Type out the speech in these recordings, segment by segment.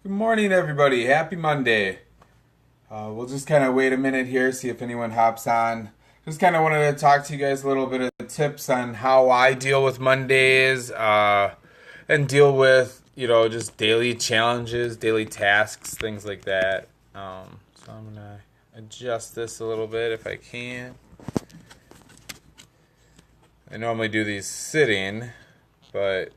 Good morning, everybody. Happy Monday. We'll just kind of wait a minute here, see if anyone hops on. Just kind of wanted to talk to you guys a little bit of tips on how I deal with Mondays and deal with, just daily challenges, daily tasks, things like that. So I'm going to adjust this a little bit if I can. I normally do these sitting, but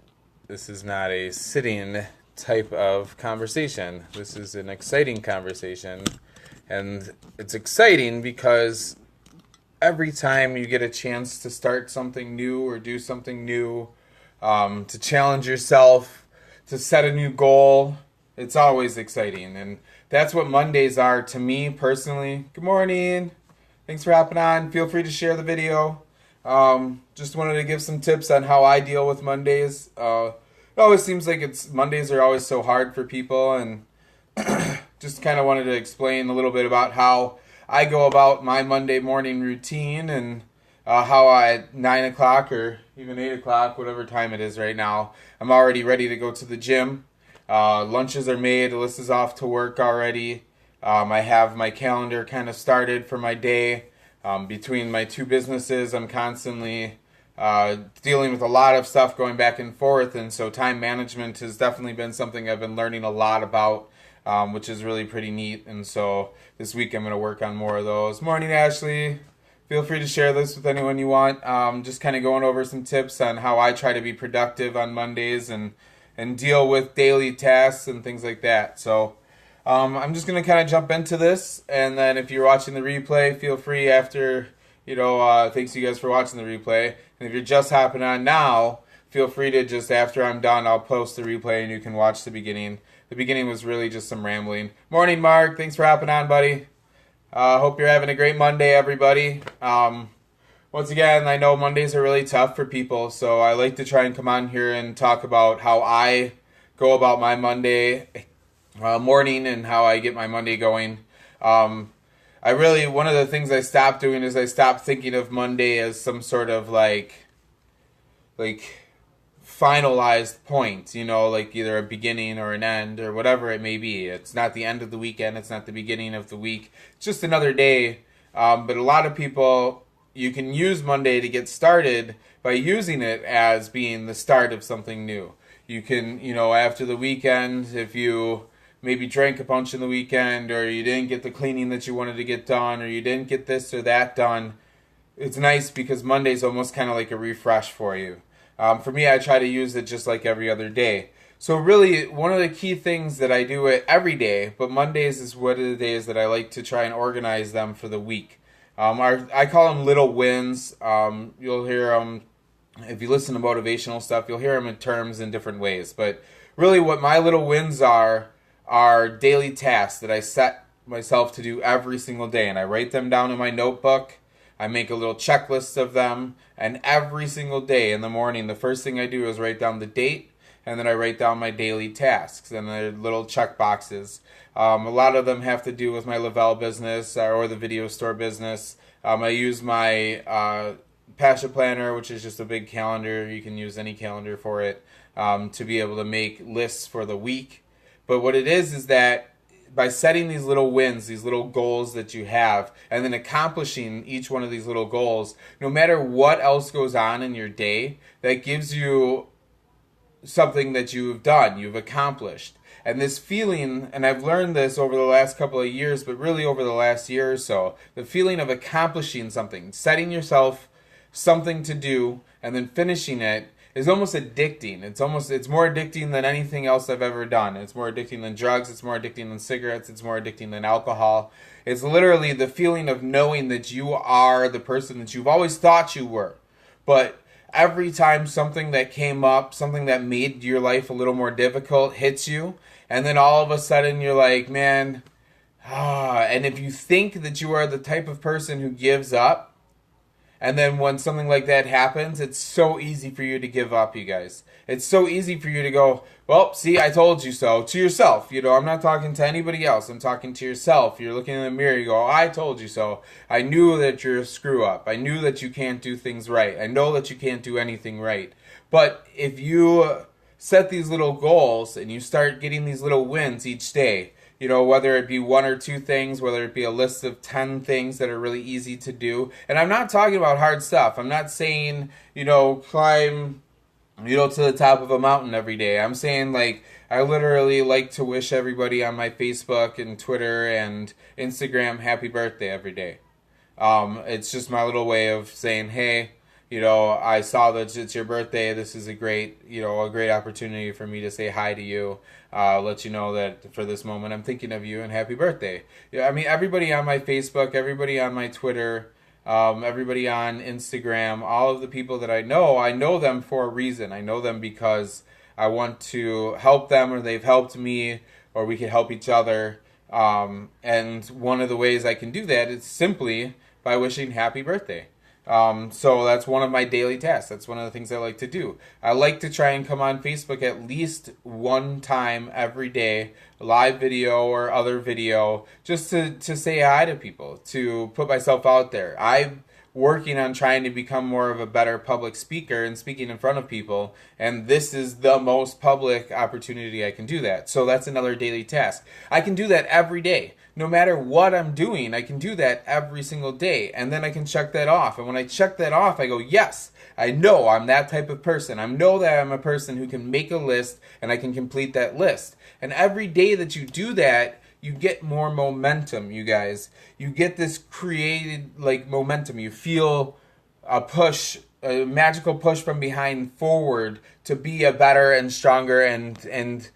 this is not a sitting type of conversation. This is an exciting conversation. And it's exciting because every time you get a chance to start something new or do something new, to challenge yourself, to set a new goal, it's always exciting. And that's what Mondays are to me personally. Good morning. Thanks for hopping on. Feel free to share the video. Just wanted to give some tips on how I deal with Mondays. It always seems like Mondays are always so hard for people, and just kind of wanted to explain a little bit about how I go about my Monday morning routine and how at 9 o'clock or even 8 o'clock, whatever time it is right now, I'm already ready to go to the gym. Lunches are made. Alyssa's off to work already. I have my calendar kind of started for my day. Between my two businesses, I'm constantly dealing with a lot of stuff going back and forth, and so time management has definitely been something I've been learning a lot about, which is really pretty neat. And so this week I'm going to work on more of those. Morning, Ashley. Feel free to share this with anyone you want. Just kind of going over some tips on how I try to be productive on Mondays and deal with daily tasks and things like that. So I'm just going to kind of jump into this, and then if you're watching the replay, feel free after, thanks you guys for watching the replay. And if you're just hopping on now, feel free to just, after I'm done, I'll post the replay and you can watch the beginning. The beginning was really just some rambling. Morning, Mark. Thanks for hopping on, buddy. Hope you're having a great Monday, everybody. Once again, I know Mondays are really tough for people, so I like to try and come on here and talk about how I go about my Monday morning and how I get my Monday going. One of the things I stopped doing is I stopped thinking of Monday as some sort of like finalized point, like either a beginning or an end or whatever it may be. It's not the end of the weekend. It's not the beginning of the week. It's just another day. But a lot of people, you can use Monday to get started by using it as being the start of something new. You can, after the weekend, if you maybe drank a bunch in the weekend, or you didn't get the cleaning that you wanted to get done, or you didn't get this or that done, it's nice because Monday's almost kind of like a refresh for you. For me, I try to use it just like every other day. So really, one of the key things that I do it every day, but Mondays is one of the days that I like to try and organize them for the week. I call them little wins. You'll hear them, if you listen to motivational stuff, you'll hear them in terms in different ways. But really what my little wins are daily tasks that I set myself to do every single day. And I write them down in my notebook. I make a little checklist of them. And every single day in the morning, the first thing I do is write down the date. And then I write down my daily tasks and the little check boxes. A lot of them have to do with my Lavelle business or the video store business. I use my Pasha Planner, which is just a big calendar. You can use any calendar for it, to be able to make lists for the week. But what it is that by setting these little wins, these little goals that you have, and then accomplishing each one of these little goals, no matter what else goes on in your day, that gives you something that you've done, you've accomplished. And this feeling, and I've learned this over the last couple of years, but really over the last year or so, the feeling of accomplishing something, setting yourself something to do, and then finishing it, is almost addicting. It's more addicting than anything else I've ever done. It's more addicting than drugs, it's more addicting than cigarettes, it's more addicting than alcohol. It's literally the feeling of knowing that you are the person that you've always thought you were. But every time something that came up, something that made your life a little more difficult hits you, and then all of a sudden you're like, man, and if you think that you are the type of person who gives up, and then when something like that happens, it's so easy for you to give up, you guys. It's so easy for you to go, well, see, I told you so, to yourself. I'm not talking to anybody else. I'm talking to yourself. You're looking in the mirror, you go, I told you so. I knew that you're a screw up. I knew that you can't do things right. I know that you can't do anything right. But if you set these little goals and you start getting these little wins each day, whether it be one or two things, whether it be a list of 10 things that are really easy to do. And I'm not talking about hard stuff. I'm not saying, climb, to the top of a mountain every day. I'm saying, like, I literally like to wish everybody on my Facebook and Twitter and Instagram happy birthday every day. It's just my little way of saying, hey, I saw that it's your birthday. This is a great opportunity for me to say hi to you. Let you know that for this moment I'm thinking of you and happy birthday. Yeah, I mean, everybody on my Facebook, everybody on my Twitter, everybody on Instagram, all of the people that I know them for a reason. I know them because I want to help them, or they've helped me, or we can help each other. And one of the ways I can do that is simply by wishing happy birthday. So that's one of my daily tasks. That's one of the things I like to do. I like to try and come on Facebook at least one time every day, live video or other video, just to say hi to people, to put myself out there. I'm working on trying to become more of a better public speaker and speaking in front of people, and this is the most public opportunity I can do that. So that's another daily task. I can do that every day. No matter what I'm doing, I can do that every single day, and then I can check that off. And when I check that off, I go, yes, I know I'm that type of person. I know that I'm a person who can make a list, and I can complete that list. And every day that you do that, you get more momentum, you guys. You get this created, like, momentum. You feel a push, a magical push from behind forward to be a better and stronger and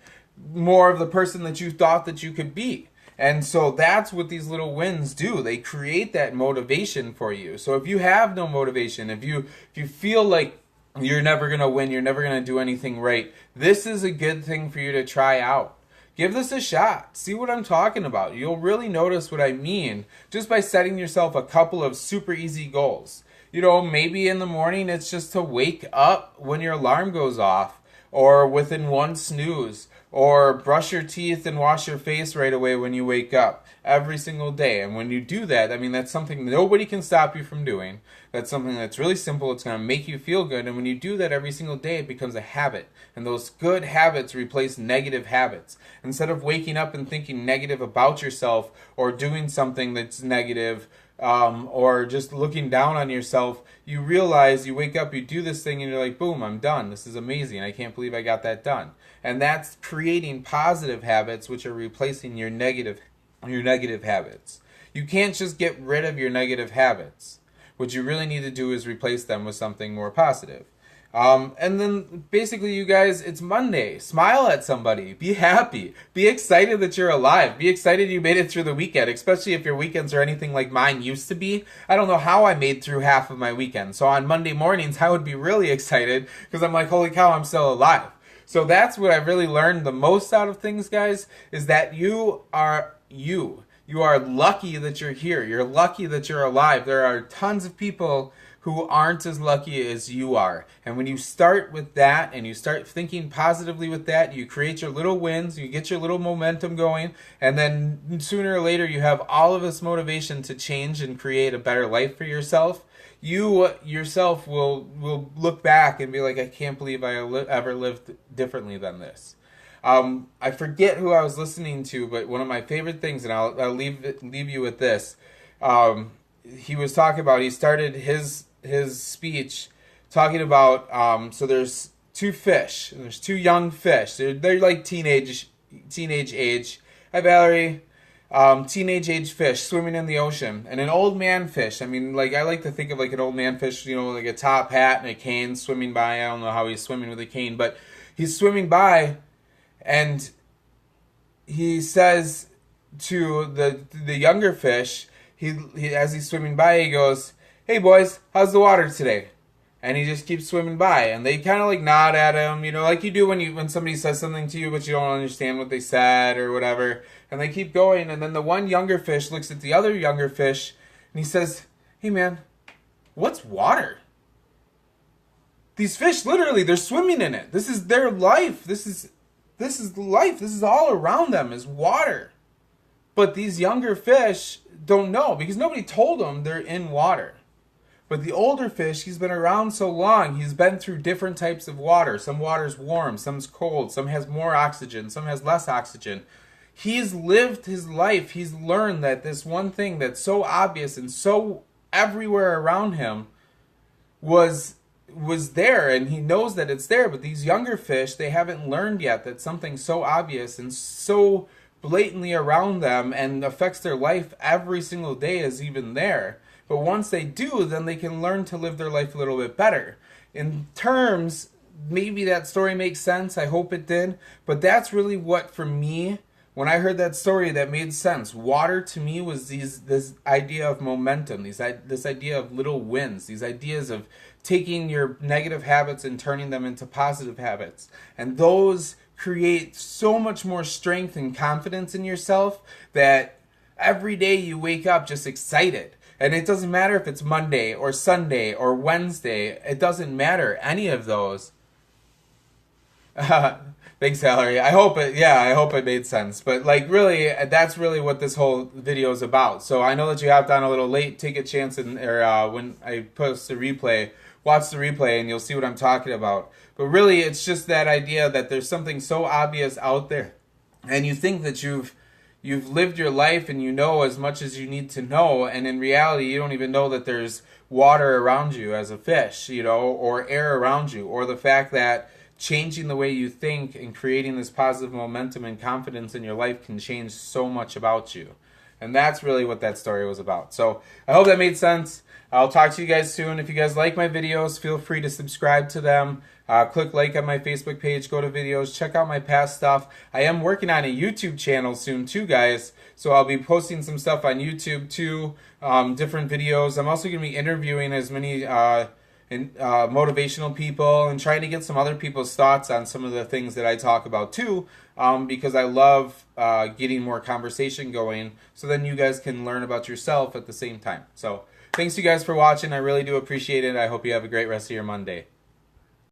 more of the person that you thought that you could be. And so that's what these little wins do. They create that motivation for you. So if you have no motivation, if you feel like you're never going to win, you're never going to do anything right, this is a good thing for you to try out. Give this a shot. See what I'm talking about. You'll really notice what I mean just by setting yourself a couple of super easy goals. Maybe in the morning it's just to wake up when your alarm goes off, or within one snooze, or brush your teeth and wash your face right away when you wake up every single day. And when you do that, I mean, that's something nobody can stop you from doing. That's something that's really simple. It's going to make you feel good. And when you do that every single day, it becomes a habit. And those good habits replace negative habits. Instead of waking up and thinking negative about yourself, or doing something that's negative, or just looking down on yourself, you realize, you wake up, you do this thing, and you're like, boom, I'm done. This is amazing. I can't believe I got that done. And that's creating positive habits, which are replacing your negative habits. You can't just get rid of your negative habits. What you really need to do is replace them with something more positive. And then basically, you guys, it's Monday. Smile at somebody. Be happy. Be excited that you're alive. Be excited you made it through the weekend, especially if your weekends are anything like mine used to be. I don't know how I made through half of my weekend. So on Monday mornings, I would be really excited because I'm like, holy cow, I'm still alive. So that's what I really learned the most out of things, guys, is that you are you. You are lucky that you're here. You're lucky that you're alive. There are tons of people who aren't as lucky as you are. And when you start with that and you start thinking positively with that, you create your little wins, you get your little momentum going, and then sooner or later you have all of this motivation to change and create a better life for yourself. You yourself will look back and be like, I can't believe I ever lived differently than this. I forget who I was listening to, but one of my favorite things, and I'll leave you with this. He was talking about, he started his speech talking about, so there's two fish, and there's two young fish. They're like teenage age. Hi, Valerie. Teenage age fish swimming in the ocean, and an old man fish. I mean, like, I like to think of like an old man fish, like a top hat and a cane swimming by. I don't know how he's swimming with a cane, but he's swimming by, and he says to the younger fish, he as he's swimming by, he goes, "Hey boys, how's the water today?" And he just keeps swimming by, and they kind of like nod at him, like you do when somebody says something to you but you don't understand what they said or whatever. And they keep going, and then the one younger fish looks at the other younger fish, and he says, "Hey man, what's water? These fish, literally, they're swimming in it. This is their life. This is life. This is all around them is water." But these younger fish don't know because nobody told them they're in water. But the older fish, he's been around so long, he's been through different types of water. Some water's warm, some's cold, some has more oxygen, some has less oxygen. He's lived his life. He's learned that this one thing that's so obvious and so everywhere around him was there, and he knows that it's there. But these younger fish, they haven't learned yet that something so obvious and so blatantly around them and affects their life every single day is even there. But once they do, then they can learn to live their life a little bit better. In terms, maybe that story makes sense. I hope it did. But that's really what, for me, when I heard that story, that made sense. Water to me was this idea of momentum, this idea of little wins, these ideas of taking your negative habits and turning them into positive habits. And those create so much more strength and confidence in yourself that every day you wake up just excited. And it doesn't matter if it's Monday or Sunday or Wednesday. It doesn't matter, any of those. Thanks, Valerie. I hope it made sense. But like, really, that's really what this whole video is about. So I know that you hopped on a little late. Take a chance, when I post the replay, watch the replay, and you'll see what I'm talking about. But really, it's just that idea that there's something so obvious out there, and you think that you've lived your life and you know as much as you need to know, and in reality you don't even know that there's water around you as a fish, or air around you, or the fact that changing the way you think and creating this positive momentum and confidence in your life can change so much about you. And that's really what that story was about. So I hope that made sense. I'll talk to you guys soon. If you guys like my videos, feel free to subscribe to them. Click like on my Facebook page, go to videos, check out my past stuff. I am working on a YouTube channel soon too, guys. So I'll be posting some stuff on YouTube too, different videos. I'm also going to be interviewing as many motivational people and trying to get some other people's thoughts on some of the things that I talk about too, because I love getting more conversation going, so then you guys can learn about yourself at the same time. So thanks you guys for watching. I really do appreciate it. I hope you have a great rest of your Monday.